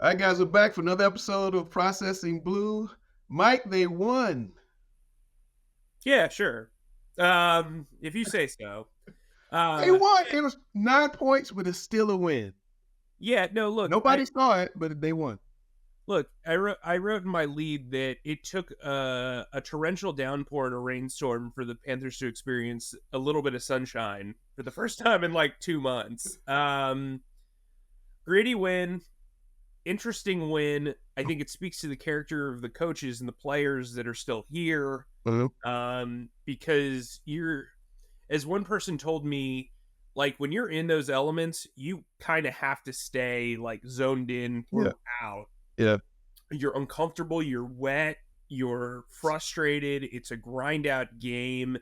All right, guys, we're back for another episode of Processing Blue. Mike, they won. Yeah, sure. If you say so. They won. It was 9 points, but it's still a win. Yeah, no, look. Nobody saw it, but they won. Look, I wrote in my lead that it took a torrential downpour and a rainstorm for the Panthers to experience a little bit of sunshine for the first time in like 2 months. Gritty win, interesting win. I think it speaks to the character of the coaches and the players that are still here. Because as one person told me, like when you're in those elements, you kind of have to stay like zoned in throughout. Yeah. You're uncomfortable, you're wet, you're frustrated. It's a grind out game.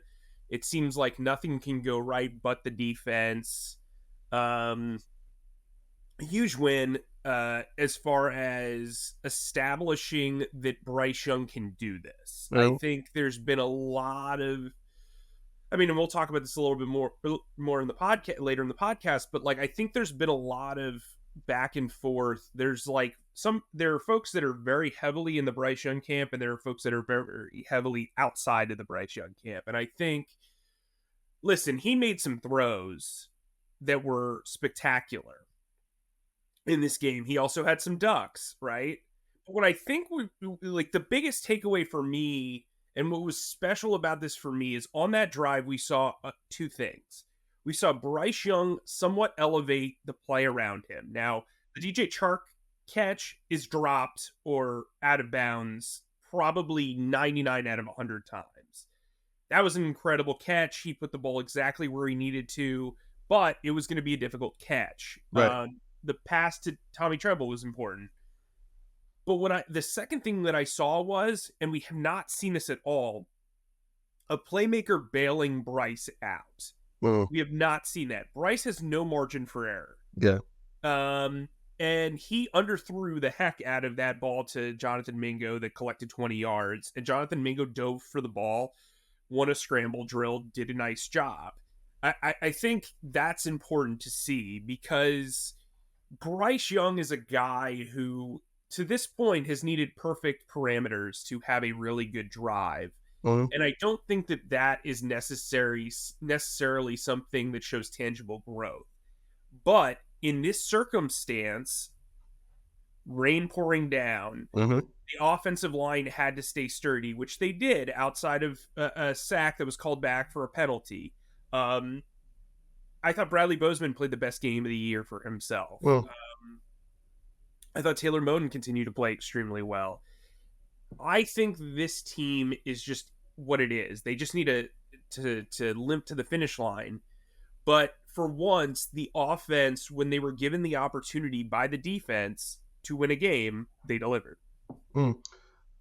It seems like nothing can go right but the defense. A huge win as far as establishing that Bryce Young can do this. I think there's been a lot of, and we'll talk about this a little bit more in the podcast later in the podcast, but like I think there's been a lot of back and forth. There are folks that are very heavily in the Bryce Young camp, and there are folks that are very, very heavily outside of the Bryce Young camp. And I think, listen, he made some throws that were spectacular in this game. He also had some ducks, right? But what I think like the biggest takeaway for me, and what was special about this for me, is on that drive we saw two things. We saw Bryce Young somewhat elevate the play around him. Now, the DJ Chark catch is dropped or out of bounds probably 99 out of 100 times. That was an incredible catch. He put the ball exactly where he needed to, but it was going to be a difficult catch. Right. The pass to Tommy Tremble was important. But the second thing that I saw was, and we have not seen this at all, a playmaker bailing Bryce out. We have not seen that. Bryce has no margin for error. Yeah. And he underthrew the heck out of that ball to Jonathan Mingo that collected 20 yards. And Jonathan Mingo dove for the ball, won a scramble drill, did a nice job. I think that's important to see, because Bryce Young is a guy who, to this point, has needed perfect parameters to have a really good drive. And I don't think that is necessarily something that shows tangible growth. But in this circumstance, rain pouring down, the offensive line had to stay sturdy, which they did outside of a sack that was called back for a penalty. I thought Bradley Bozeman played the best game of the year for himself. I thought Taylor Moden continued to play extremely well. I think this team is just what it is. They just need to limp to the finish line. But for once, the offense, when they were given the opportunity by the defense to win a game, they delivered.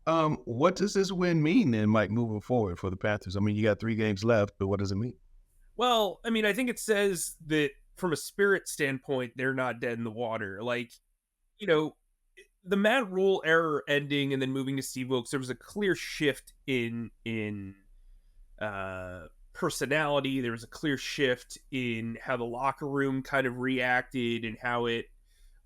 What does this win mean then, Mike, moving forward for the Panthers? You got 3 games left, but what does it mean? Well, I think it says that from a spirit standpoint, they're not dead in the water. Like, the Matt Rule error ending and then moving to Steve Wilks, there was a clear shift in personality. There was a clear shift in how the locker room kind of reacted and how it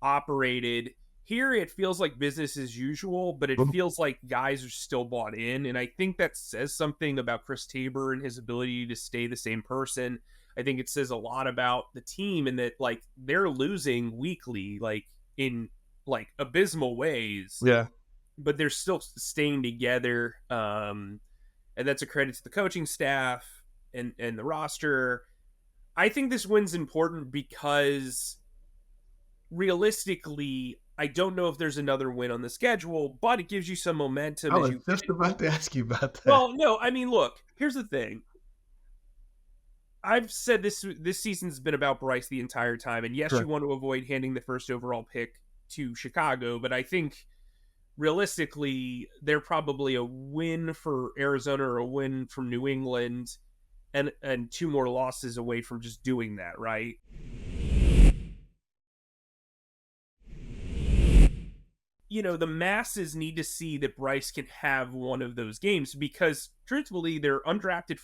operated. Here, it feels like business as usual, but it feels like guys are still bought in. And I think that says something about Chris Tabor and his ability to stay the same person. I think it says a lot about the team, and that like they're losing weekly, like in like abysmal ways. Yeah. But they're still staying together. And that's a credit to the coaching staff and the roster. I think this win's important because realistically, I don't know if there's another win on the schedule, but it gives you some momentum. I was just about to ask you about that. Well, no, look, here's the thing. I've said this season's been about Bryce the entire time, and yes, Correct. You want to avoid handing the first overall pick to Chicago, but I think realistically, they're probably a win for Arizona or a win from New England, and 2 more losses away from just doing that, right? The masses need to see that Bryce can have one of those games, because truthfully, they're undrafted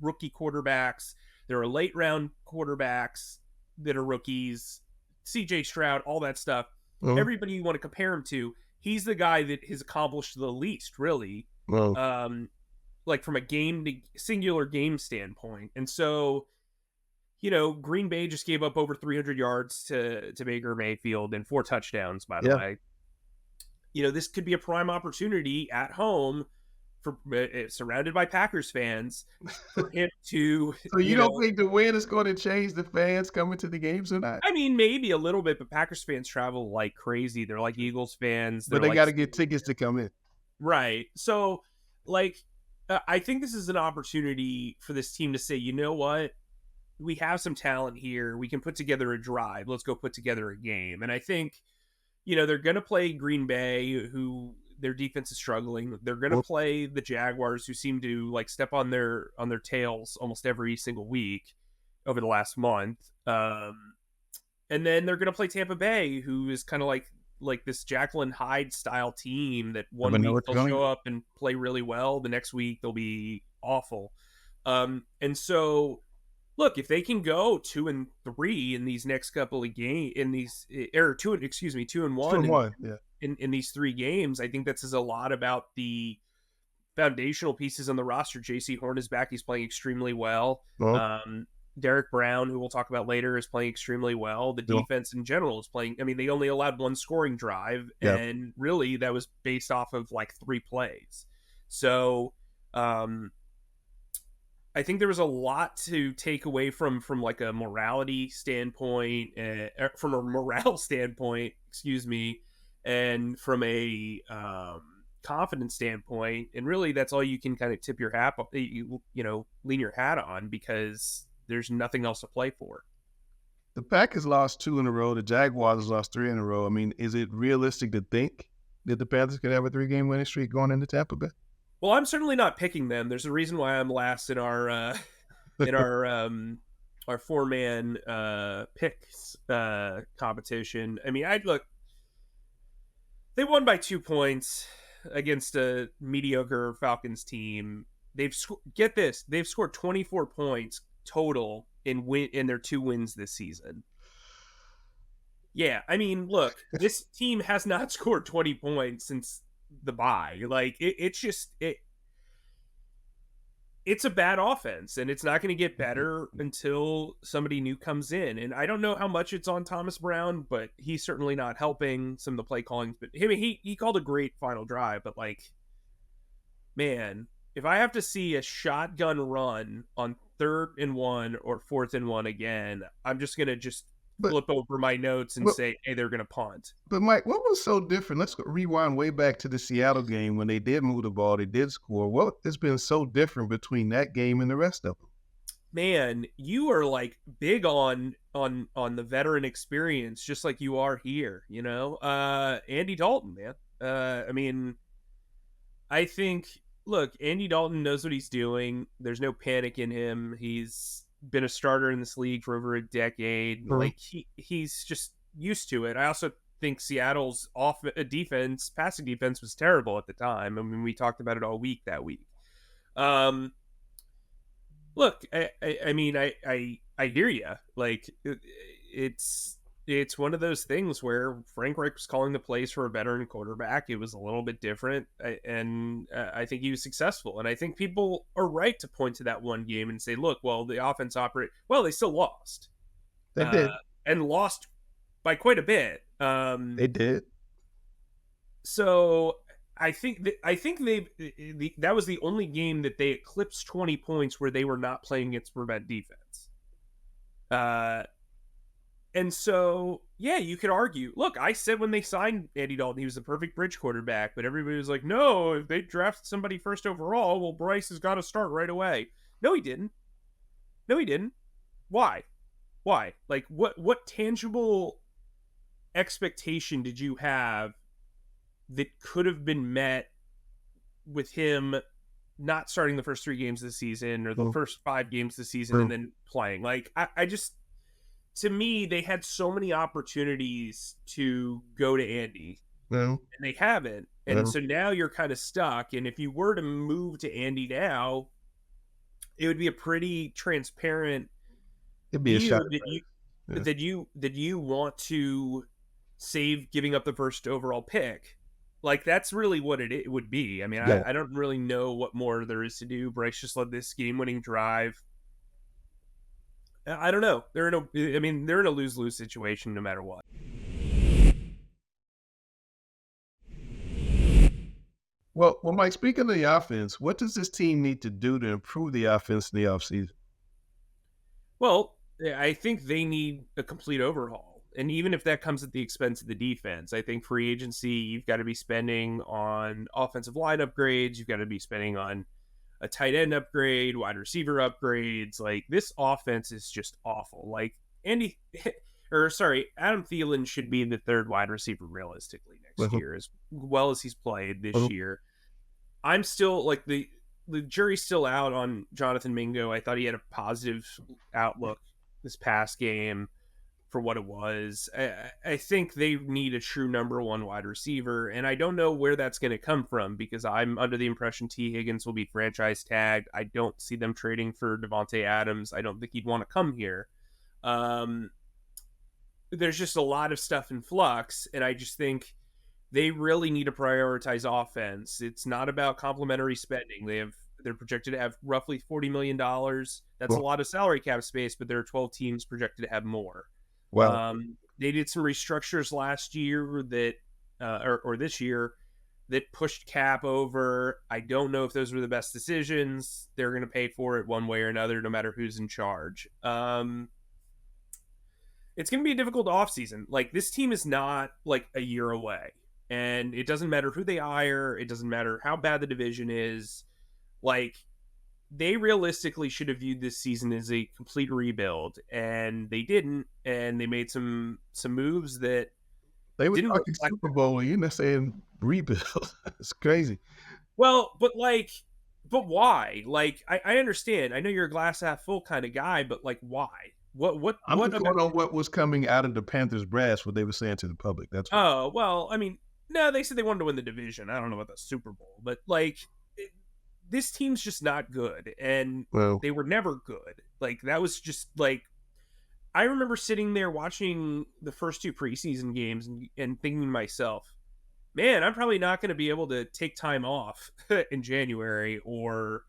rookie quarterbacks. There are late round quarterbacks that are rookies, CJ Stroud, all that stuff. everybody you want to compare him to, he's the guy that has accomplished the least, really. Like from a singular game standpoint. And so, Green Bay just gave up over 300 yards to Baker Mayfield and 4 touchdowns, by the way. This could be a prime opportunity at home for surrounded by Packers fans for him to. So you don't think the win is going to change the fans coming to the games or not? I mean, maybe a little bit, but Packers fans travel like crazy. They're like Eagles fans. But they got to get tickets to come in. Right. So, I think this is an opportunity for this team to say, you know what? We have some talent here. We can put together a drive. Let's go put together a game. And I think, they're going to play Green Bay, who their defense is struggling. They're going to play the Jaguars, who seem to step on their tails almost every single week over the last month. And then they're going to play Tampa Bay, who is kind of like this Jekyll and Hyde style team that one week they'll show up and play really well. The next week they'll be awful. And so, look, if they can go 2-3 in these next couple of games, in these 2-1, in these 3 games, I think that says a lot about the foundational pieces on the roster. J.C. Horn is back; he's playing extremely well. Derrick Brown, who we'll talk about later, is playing extremely well. The defense in general is playing. I mean, they only allowed 1 scoring drive, and really that was based off of 3 plays. So, I think there was a lot to take away from a morality standpoint, from a morale standpoint, and from a confidence standpoint. And really, that's all you can kind of tip your hat, lean your hat on, because there's nothing else to play for. The Packers lost 2 in a row. The Jaguars lost 3 in a row. I mean, is it realistic to think that the Panthers could have a 3-game winning streak going into Tampa Bay? Well, I'm certainly not picking them. There's a reason why I'm last in our our 4-man picks competition. I mean, they won by 2 points against a mediocre Falcons team. They've scored 24 points total in their 2 wins this season. Yeah, I mean, look, this team has not scored 20 points since the bye. It's a bad offense, and it's not going to get better until somebody new comes in. And I don't know how much it's on Thomas Brown, but he's certainly not helping some of the play calling. But he called a great final drive, but man, if I have to see a shotgun run on 3rd and 1 or 4th and 1 again, I'm just going to flip over my notes and say, hey, they're going to punt. But Mike, what was so different? Let's rewind way back to the Seattle game when they did move the ball, they did score. What has been so different between that game and the rest of them? Man, you are big on the veteran experience, just like you are here. Andy Dalton, man. I mean, I think, look, Andy Dalton knows what he's doing. There's no panic in him. He's been a starter in this league for over a decade. He's just used to it. I also think Seattle's passing defense was terrible at the time. I mean, we talked about it all week that week. Look, I mean, I hear you. It's one of those things where Frank Reich was calling the plays for a veteran quarterback. It was a little bit different, and I think he was successful. And I think people are right to point to that one game and say, look, well, the offense they still lost. They did. And lost by quite a bit. They did. So I think that was the only game that they eclipsed 20 points where they were not playing against prevent defense. And so, yeah, you could argue. Look, I said when they signed Andy Dalton, he was the perfect bridge quarterback, but everybody was like, no, if they draft somebody first overall, well, Bryce has got to start right away. No, he didn't. Why? What tangible expectation did you have that could have been met with him not starting the first 3 games of the season or the first 5 games of the season and then playing? I just... To me, they had so many opportunities to go to Andy, and they haven't. And so now you're kind of stuck. And if you were to move to Andy now, it would be a pretty transparent It'd be a shot that you want to save giving up the first overall pick. Like, that's really what it would be. I mean, Yeah. I don't really know what more there is to do. Bryce just led this game-winning drive. I don't know. They're in a lose-lose situation no matter what. Well, Mike, speaking of the offense, what does this team need to do to improve the offense in the offseason? Well, I think they need a complete overhaul. And even if that comes at the expense of the defense, I think free agency, you've got to be spending on offensive line upgrades. You've got to be spending on a tight end upgrade, wide receiver upgrades. Like, this offense is just awful. Like, Adam Thielen should be the third wide receiver realistically next year, as well as he's played this year. I'm still, like, the jury's still out on Jonathan Mingo. I thought he had a positive outlook this past game for what it was. I think they need a true number one wide receiver, and I don't know where that's going to come from, because I'm under the impression T. Higgins will be franchise tagged. I don't see them trading for Devontae Adams. I don't think he'd want to come here. There's just a lot of stuff in flux, and I just think they really need to prioritize offense. It's not about complimentary spending. They're projected to have roughly $40 million. That's a lot of salary cap space, but there are 12 teams projected to have more. Wow. They did some restructures last year that, or this year, that pushed cap over. I don't know if those were the best decisions. They're going to pay for it one way or another, no matter who's in charge. It's going to be a difficult offseason. Like, this team is not like a year away, and it doesn't matter who they hire. It doesn't matter how bad the division is. Like, they realistically should have viewed this season as a complete rebuild, and they didn't. And they made some moves that they were talking Super Bowl. You're not saying rebuild. It's crazy. Well, but why? Like, I understand. I know you're a glass half full kind of guy, but like, why? I'm just going on what was coming out of the Panthers brass, what they were saying to the public. That's what. Oh, well, I mean, no, they said they wanted to win the division. I don't know about the Super Bowl, but like, this team's just not good, and they were never good. Like, that was just like, I remember sitting there watching the first two preseason games and thinking to myself, man, I'm probably not going to be able to take time off in January or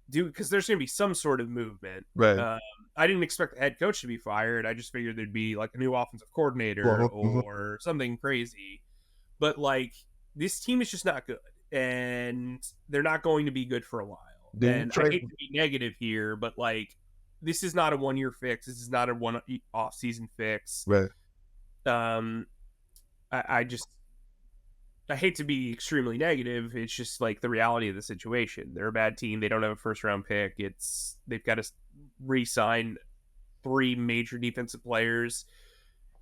do, because there's going to be some sort of movement. Right. I didn't expect the head coach to be fired. I just figured there'd be like a new offensive coordinator or something crazy. But like, this team is just not good, and they're not going to be good for a while. And I hate to be negative here, but like, this is not a 1 year fix. This is not a one off season fix. Right. I hate to be extremely negative. It's just like the reality of the situation. They're a bad team. They don't have a first round pick. They've got to re-sign 3 major defensive players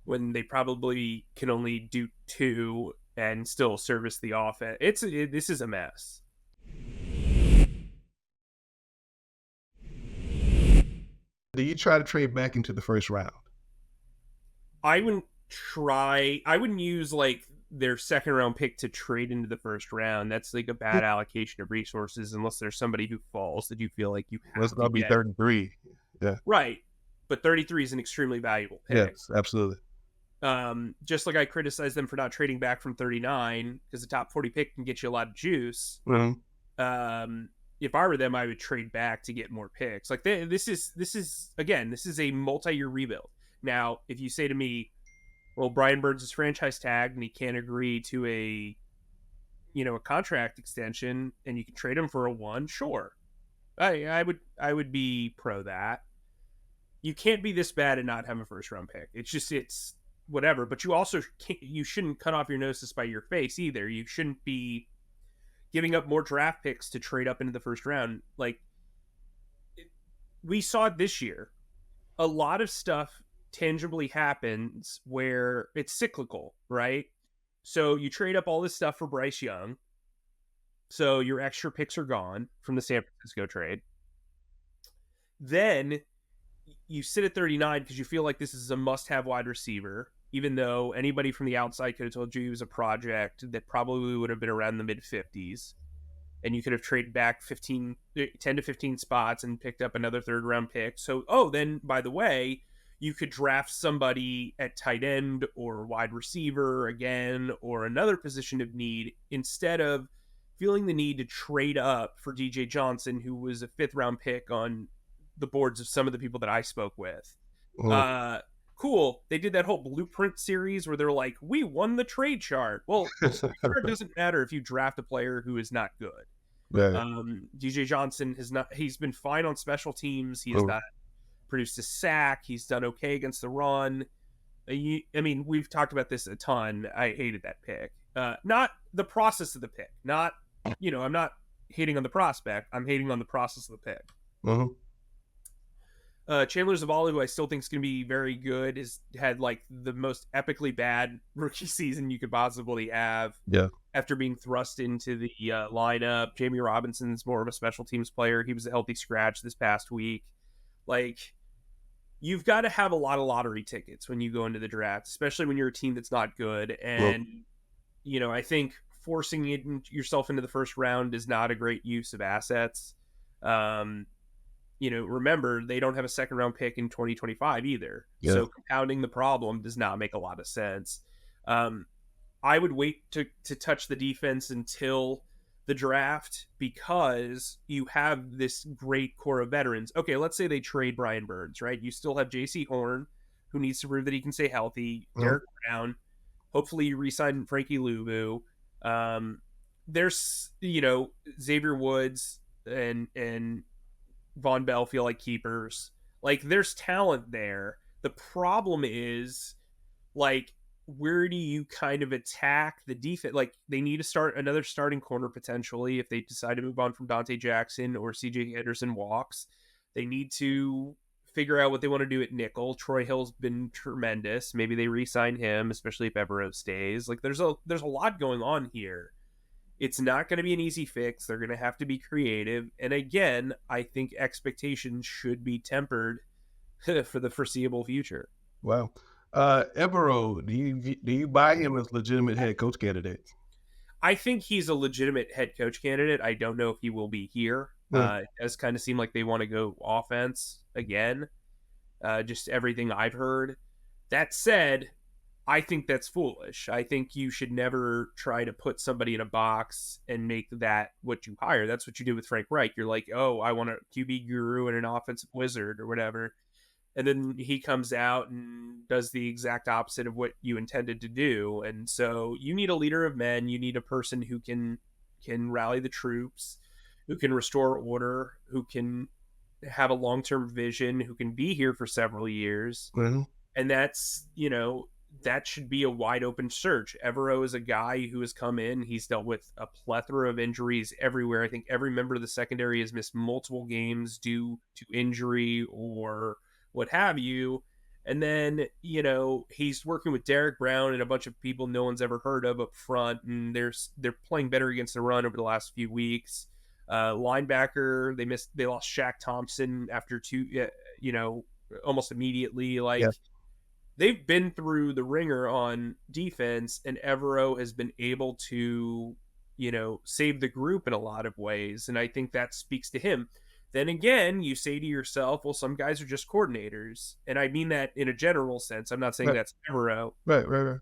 when they probably can only do 2 and still service the offense. This is a mess. Do you try to trade back into the first round? I wouldn't use like their second round pick to trade into the first round. That's like a bad allocation of resources, unless there's somebody who falls that you feel like you have to be 33. Yeah. Right. But 33 is an extremely valuable pick. Yes, absolutely. Just like I criticize them for not trading back from 39, because the top 40 pick can get you a lot of juice. Mm-hmm. If I were them, I would trade back to get more picks. Like, this is a multi-year rebuild. Now, if you say to me, well, Brian Burns is franchise tagged and he can't agree to a contract extension, and you can trade him for a 1, sure. I would be pro that. You can't be this bad and not have a first round pick. It's whatever. But you shouldn't cut off your nose to spite your face either. You shouldn't be giving up more draft picks to trade up into the first round. Like, we saw it this year. A lot of stuff tangibly happens where it's cyclical, right? So you trade up all this stuff for Bryce Young, so your extra picks are gone from the San Francisco trade. Then you sit at 39 because you feel like this is a must-have wide receiver, even though anybody from the outside could have told you he was a project that probably would have been around the mid-50s, and you could have traded back 10 to 15 spots and picked up another third-round pick. So, then, by the way, you could draft somebody at tight end or wide receiver again, or another position of need, instead of feeling the need to trade up for DJ Johnson, who was a 5th round pick on the boards of some of the people that I spoke with. Cool. They did that whole blueprint series where they're like, we won the trade chart. Well, it doesn't matter if you draft a player who is not good. Right. DJ Johnson he's been fine on special teams. He has not produced a sack. He's done okay against the run. I mean, we've talked about this a ton. I hated that pick. Not the process of the pick. Not, I'm not hating on the prospect. I'm hating on the process of the pick. Chandler Zavala, who I still think is going to be very good, has had like the most epically bad rookie season you could possibly have. Yeah. After being thrust into the lineup. Jamie Robinson's more of a special teams player. He was a healthy scratch this past week. Like, you've got to have a lot of lottery tickets when you go into the draft, especially when you're a team that's not good. And, I think forcing yourself into the first round is not a great use of assets. Remember, they don't have a 2nd round pick in 2025 either. Yeah. So compounding the problem does not make a lot of sense. I would wait to touch the defense until the draft, because you have this great core of veterans. Okay, let's say they trade Brian Burns, right? You still have J.C. Horn, who needs to prove that he can stay healthy. Derrick Brown. Hopefully you re-sign Frankie Luvu. There's, Xavier Woods and Von Bell feel like keepers. Like, there's talent there. The problem is, like, where do you kind of attack the defense? Like, they need to start another starting corner potentially if they decide to move on from Dante Jackson or CJ Henderson walks. They need to figure out what they want to do at nickel. Troy Hill's been tremendous. Maybe they re-sign him, especially if Evero stays. Like, there's a lot going on here. It's not going to be an easy fix. They're going to have to be creative. And again, I think expectations should be tempered for the foreseeable future. Wow. Evero, do you buy him as legitimate head coach candidate? I think he's a legitimate head coach candidate. I don't know if he will be here. It does kind of seem like they want to go offense again. Just everything I've heard. That said, I think that's foolish. I think you should never try to put somebody in a box and make that what you hire. That's what you do with Frank Reich. You're like, oh, I want a QB guru and an offensive wizard or whatever. And then he comes out and does the exact opposite of what you intended to do. And so you need a leader of men. You need a person who can rally the troops, who can restore order, who can have a long-term vision, who can be here for several years. And that's, that should be a wide open search. Evero is a guy who has come in. He's dealt with a plethora of injuries everywhere. I think every member of the secondary has missed multiple games due to injury or what have you. And then, he's working with Derrick Brown and a bunch of people no one's ever heard of up front. And they're playing better against the run over the last few weeks. Linebacker, they lost Shaq Thompson after almost immediately. They've been through the ringer on defense, and Evero has been able to, save the group in a lot of ways. And I think that speaks to him. Then again, you say to yourself, well, some guys are just coordinators. And I mean that in a general sense. I'm not saying that's Evero. Right.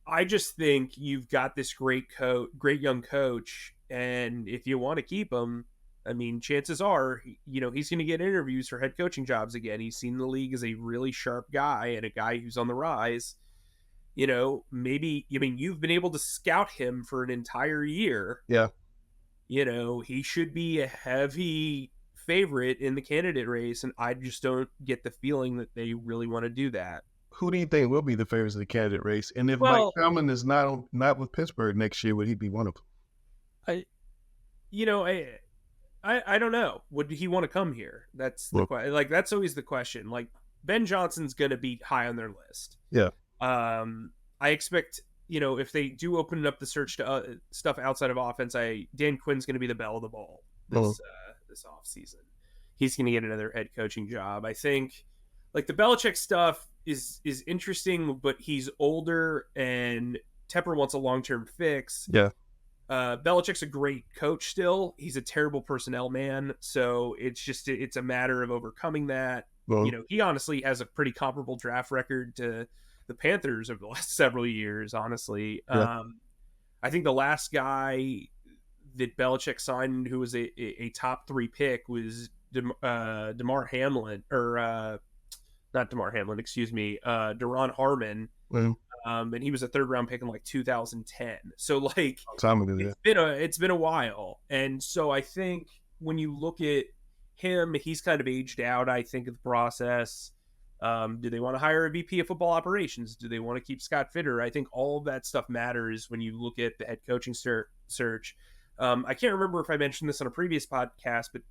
I just think you've got this great young coach. And if you want to keep him, I mean, chances are, he's going to get interviews for head coaching jobs again. He's seen the league as a really sharp guy and a guy who's on the rise. Maybe, you've been able to scout him for an entire year. Yeah. He should be a heavy favorite in the candidate race, and I just don't get the feeling that they really want to do that. Who do you think will be the favorites of the candidate race? And if Mike Tomlin is not with Pittsburgh next year, would he be one of them? I don't know. Would he want to come here? That's the question. Like, that's always the question. Like, Ben Johnson's going to be high on their list. Yeah. I expect, if they do open up the search to stuff outside of offense, Dan Quinn's going to be the belle of the ball this offseason. He's going to get another head coaching job. I think, like, the Belichick stuff is interesting, but he's older and Tepper wants a long-term fix. Yeah. Belichick's a great coach still. He's a terrible personnel man. So it's a matter of overcoming that. Well, he honestly has a pretty comparable draft record to the Panthers over the last several years, honestly. yeah. I think the last guy that Belichick signed who was a top 3 pick was DeMar Hamlin, or not DeMar Hamlin, excuse me, Duron Harmon. Well, And he was a 3rd round pick in like 2010. So like time ago, yeah. it's been a while. And so I think when you look at him, he's kind of aged out, I think, of the process. Do they want to hire a VP of football operations? Do they want to keep Scott Fitter? I think all of that stuff matters when you look at the head coaching search. I can't remember if I mentioned this on a previous podcast, but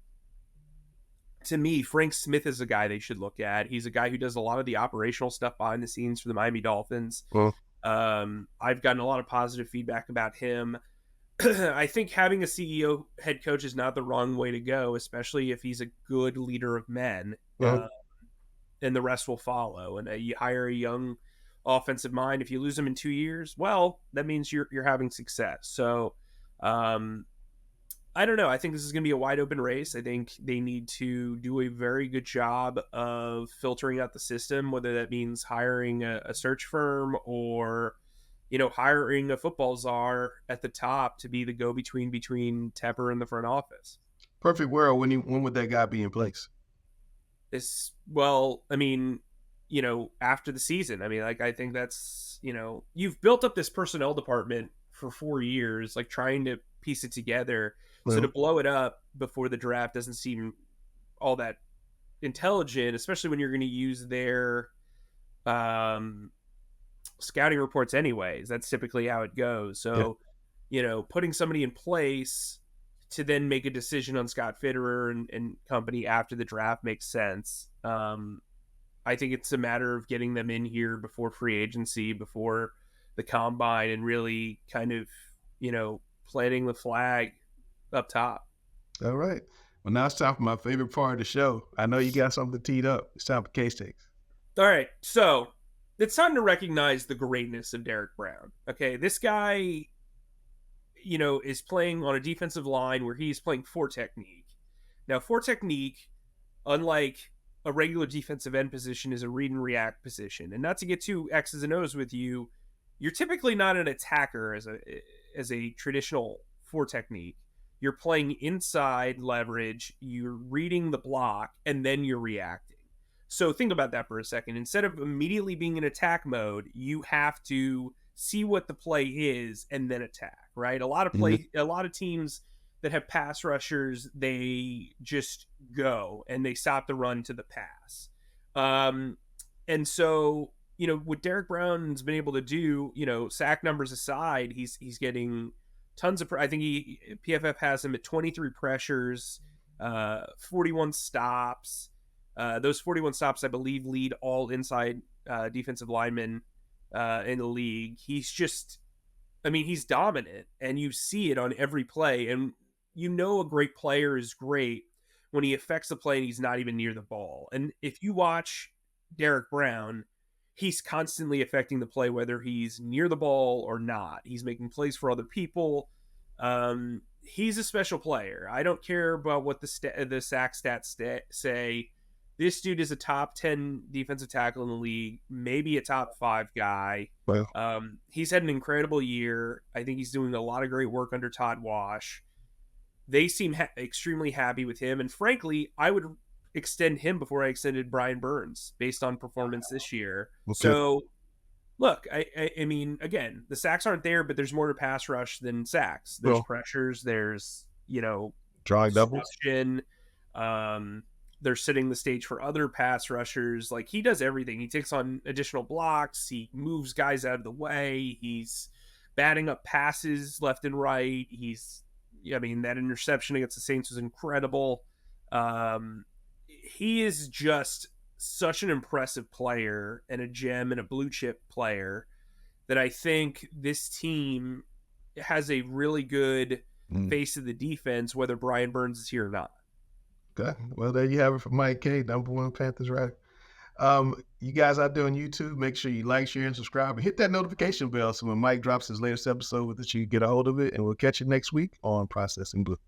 to me, Frank Smith is a guy they should look at. He's a guy who does a lot of the operational stuff behind the scenes for the Miami Dolphins. Well, I've gotten a lot of positive feedback about him. I think having a CEO head coach is not the wrong way to go, especially if he's a good leader of men. well, And the rest will follow. And you hire a young offensive mind. If you lose him in 2 years, well, that means you're having success. So I don't know. I think this is going to be a wide open race. I think they need to do a very good job of filtering out the system, whether that means hiring a search firm or, hiring a football czar at the top to be the go-between between Tepper and the front office. perfect world. When would that guy be in place? After the season. I think that's, you've built up this personnel department for 4 years, like trying to piece it together. Well, So to blow it up before the draft doesn't seem all that intelligent, especially when you're going to use their scouting reports anyways. That's typically how it goes. So, putting somebody in place to then make a decision on Scott Fitterer and company after the draft makes sense. I think it's a matter of getting them in here before free agency, before the combine, and really kind of, planting the flag up top. all right. Well, now it's time for my favorite part of the show. I know you got something teed up. It's time for case takes. All right. So it's time to recognize the greatness of Derrick Brown. Okay. This guy, is playing on a defensive line where he's playing 4 technique. Now, 4 technique, unlike a regular defensive end position, is a read and react position. And not to get too X's and O's with you, you're typically not an attacker as a traditional 4 technique. You're playing inside leverage, you're reading the block, and then you're reacting. So think about that for a second. Instead of immediately being in attack mode, you have to see what the play is and then attack, right? A lot of teams that have pass rushers, they just go and they stop the run to the pass. And so, what Derrick Brown's been able to do, sack numbers aside, he's getting tons of, I think PFF has him at 23 pressures, 41 stops. Those 41 stops, I believe, lead all inside defensive linemen in the league. He's just, he's dominant, and you see it on every play. And a great player is great when he affects the play and he's not even near the ball. And if you watch Derrick Brown, he's constantly affecting the play, whether he's near the ball or not. He's making plays for other people. He's a special player. I don't care about what the sack stats say. This dude is a top 10 defensive tackle in the league, maybe a top 5 guy. Well, He's had an incredible year. I think he's doing a lot of great work under Todd Wash. They seem extremely happy with him. And frankly, I would extend him before I extended Brian Burns based on performance this year. Okay. So, look, I mean, again, the sacks aren't there, but there's more to pass rush than sacks. There's pressures. There's, drawing doubles. They're setting the stage for other pass rushers. Like, he does everything. He takes on additional blocks. He moves guys out of the way. He's batting up passes left and right. That interception against the Saints was incredible. He is just such an impressive player and a gem and a blue chip player that I think this team has a really good face of the defense, whether Brian Burns is here or not. Okay. Well, there you have it for Mike Kaye, #1 Panthers writer. You guys out there on YouTube, make sure you like, share, and subscribe, and hit that notification bell so when Mike drops his latest episode that you get a hold of it. And we'll catch you next week on Processing Blue.